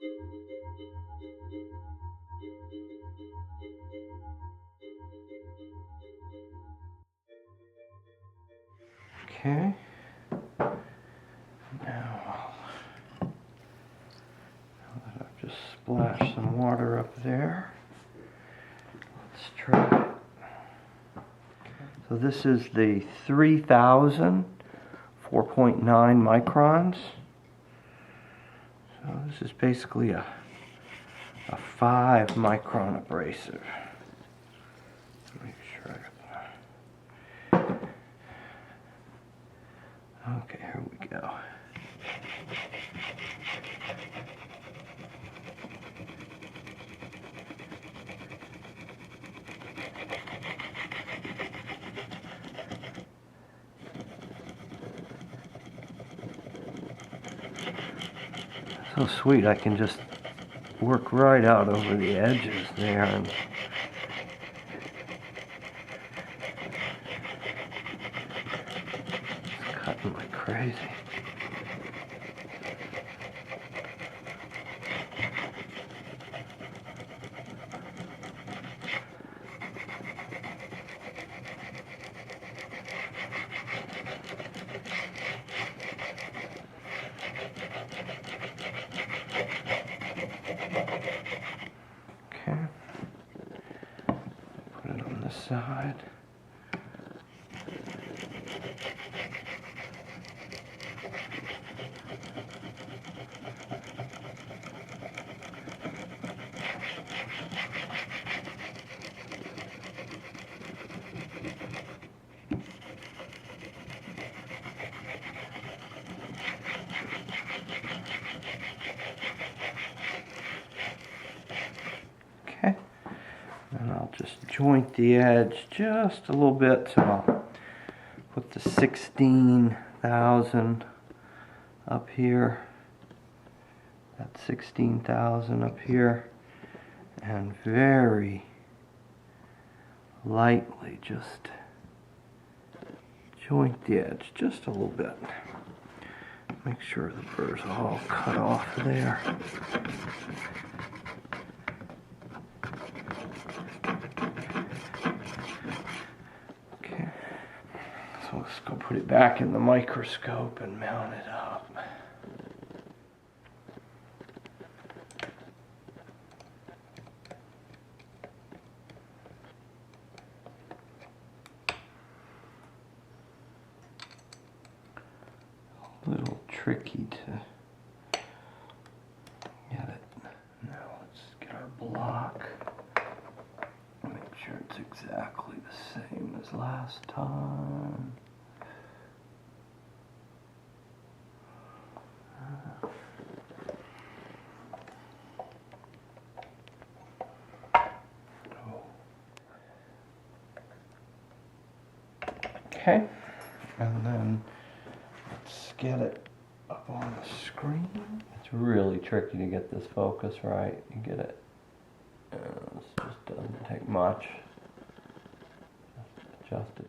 Okay. Now that I've just splashed some water up there, let's try it. So this is the 3000 4.9 microns. So this is basically a 5 micron abrasive. Make sure I got that. Okay, here we go. So sweet, I can just work right out over the edges there and it's cutting like crazy. Okay, put it on this side. Okay, and I'll just joint the edge just a little bit, so I'll put the 16,000 up here, that 16,000 up here, and very lightly just joint the edge just a little bit. Make sure the burrs are all cut off there. Okay, so let's go put it back in the microscope and mount it up. A little tricky to get it. Now let's get our block. Make sure it's exactly the same as last time. Okay, and then let's get it up on the screen. It's really tricky to get this focus right. You get it. This just doesn't take much. Just adjust it